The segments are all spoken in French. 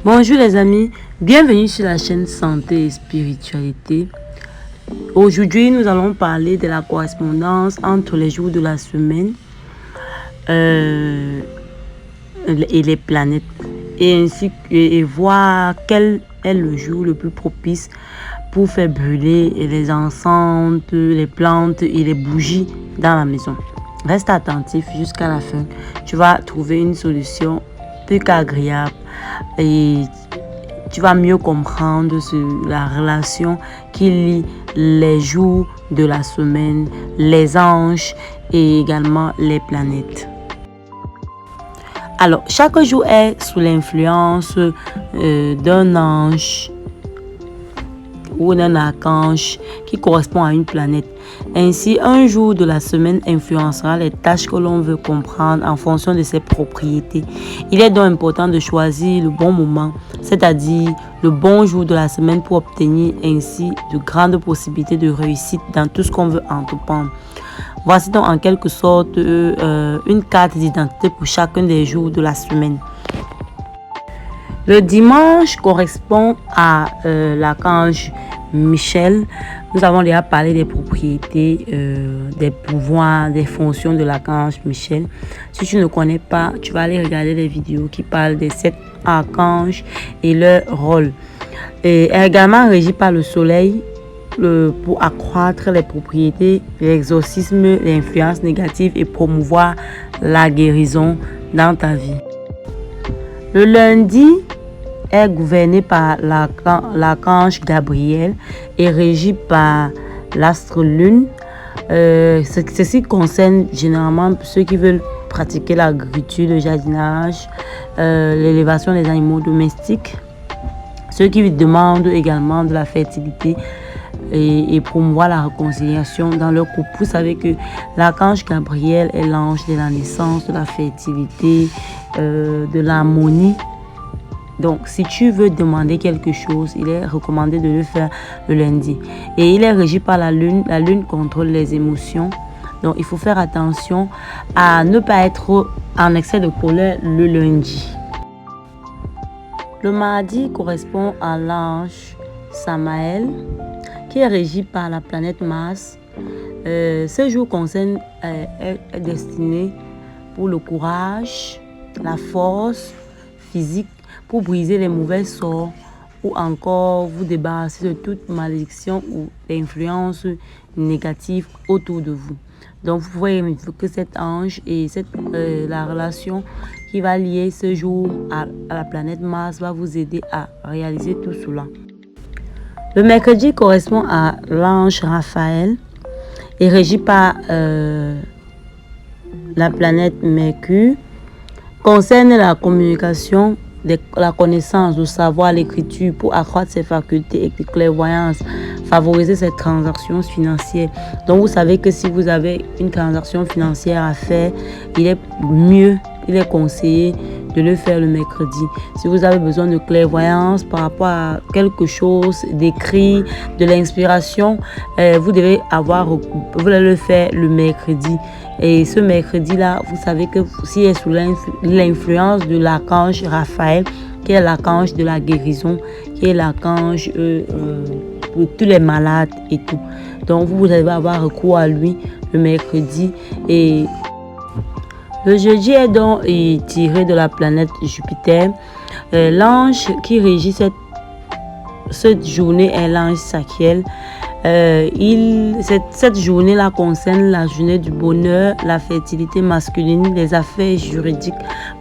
Bonjour les amis, bienvenue sur la chaîne Santé et Spiritualité. Aujourd'hui, nous allons parler de la correspondance entre les jours de la semaine et les planètes et voir quel est le jour le plus propice pour faire brûler les encens, les plantes et les bougies dans la maison. Reste attentif jusqu'à la fin. Tu vas trouver une solution plus qu'agréable et tu vas mieux comprendre la relation qui lie les jours de la semaine, les anges et également les planètes. Alors, chaque jour est sous l'influence d'un ange ou d'un archange qui correspond à une planète. Ainsi, un jour de la semaine influencera les tâches que l'on veut comprendre en fonction de ses propriétés. Il est donc important de choisir le bon moment, c'est-à-dire le bon jour de la semaine pour obtenir ainsi de grandes possibilités de réussite dans tout ce qu'on veut entreprendre. Voici donc en quelque sorte une carte d'identité pour chacun des jours de la semaine. Le dimanche correspond à l'archange Michel. Nous avons déjà parlé des propriétés, des pouvoirs, des fonctions de l'archange Michel. Si tu ne connais pas, tu vas aller regarder les vidéos qui parlent des 7 archanges et leur rôle. Et est également régi par le soleil pour accroître les propriétés, l'exorcisme, l'influence négative et promouvoir la guérison dans ta vie. Le lundi est gouverné par l'archange Gabriel et régi par l'astre lune. Ceci concerne généralement ceux qui veulent pratiquer l'agriculture, le jardinage, l'élévation des animaux domestiques, ceux qui demandent également de la fertilité et promouvoir la réconciliation dans leur couple. Vous savez que l'archange Gabriel est l'ange de la naissance, de la fertilité, de l'harmonie. Donc, si tu veux demander quelque chose, il est recommandé de le faire le lundi. Et il est régi par la lune. La lune contrôle les émotions. Donc, il faut faire attention à ne pas être en excès de colère le lundi. Le mardi correspond à l'ange Samaël, qui est régi par la planète Mars. Ce jour est destiné pour le courage, la force physique, pour briser les mauvais sorts ou encore vous débarrasser de toute malédiction ou influence négative autour de vous. Donc vous voyez que cet ange et la relation qui va lier ce jour à la planète Mars va vous aider à réaliser tout cela. Le mercredi correspond à l'ange Raphaël et régi par la planète Mercure. Concerne la communication, la connaissance, le savoir, l'écriture pour accroître ses facultés et de clairvoyance, favoriser ses transactions financières. Donc vous savez que si vous avez une transaction financière à faire, il est conseillé de le faire le mercredi. Si vous avez besoin de clairvoyance par rapport à quelque chose, d'écrit, de l'inspiration, vous devez le faire le mercredi. Et ce mercredi-là, vous savez que s'il est sous l'influence de l'archange Raphaël, qui est l'archange de la guérison, qui est l'archange pour tous les malades et tout. Donc vous devez avoir recours à lui le mercredi. Et le jeudi est donc tiré de la planète Jupiter. L'ange qui régit cette journée est l'ange Sachiel. Cette journée-là concerne la journée du bonheur, la fertilité masculine, les affaires juridiques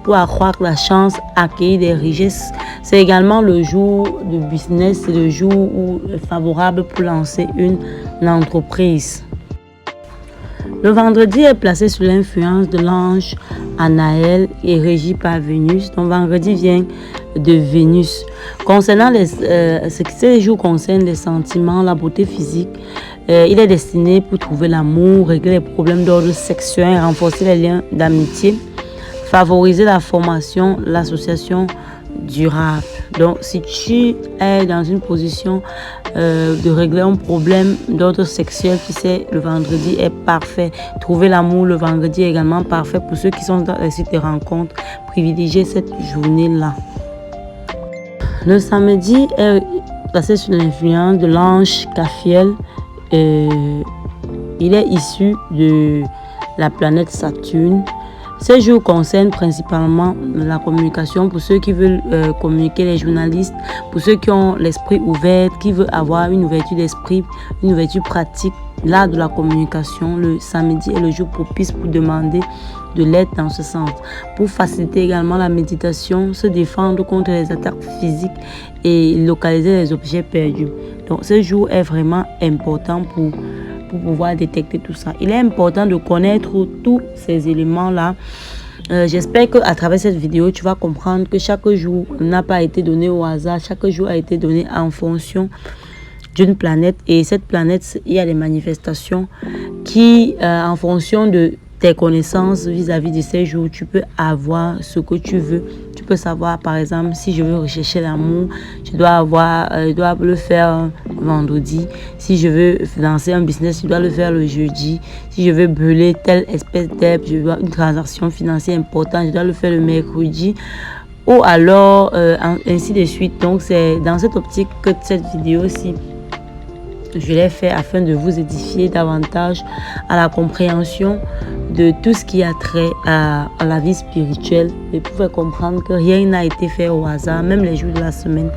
pour accroître la chance d'acquérir des richesses. C'est également le jour du business, c'est le jour favorable pour lancer une entreprise. Le vendredi est placé sous l'influence de l'ange Anaël et régi par Vénus. Donc vendredi vient de Vénus. Concernant ces jours concernent les sentiments, la beauté physique. Il est destiné pour trouver l'amour, régler les problèmes d'ordre sexuel, renforcer les liens d'amitié, favoriser la formation, l'association durable. Donc si tu es dans une position de régler un problème d'ordre sexuel, tu sais, le vendredi est parfait. Trouver l'amour le vendredi est également parfait pour ceux qui sont dans les sites de rencontres. Privilégiez cette journée-là. Le samedi est placé sous l'influence de l'ange Caphiel. Il est issu de la planète Saturne. Ces jours concernent principalement la communication pour ceux qui veulent communiquer, les journalistes, pour ceux qui ont l'esprit ouvert, qui veulent avoir une ouverture d'esprit, une ouverture pratique. L'art de la communication, le samedi est le jour propice pour demander de l'aide dans ce sens, pour faciliter également la méditation, se défendre contre les attaques physiques et localiser les objets perdus. Donc ce jour est vraiment important pour pouvoir détecter tout ça. Il est important de connaître tous ces éléments-là. J'espère qu'à travers cette vidéo, tu vas comprendre que chaque jour n'a pas été donné au hasard. Chaque jour a été donné en fonction d'une planète. Et cette planète, il y a des manifestations qui, en fonction de tes connaissances vis-à-vis de ces jours, tu peux avoir ce que tu veux. Tu peux savoir, par exemple, si je veux rechercher l'amour, je dois le faire vendredi. Si je veux lancer un business, je dois le faire le jeudi. Si je veux brûler telle espèce d'herbe, je dois une transaction financière importante, je dois le faire le mercredi. Ou alors, ainsi de suite. Donc, c'est dans cette optique que cette vidéo-ci, je l'ai fait afin de vous édifier davantage à la compréhension de tout ce qui a trait à la vie spirituelle. Et vous pouvez comprendre que rien n'a été fait au hasard, même les jours de la semaine.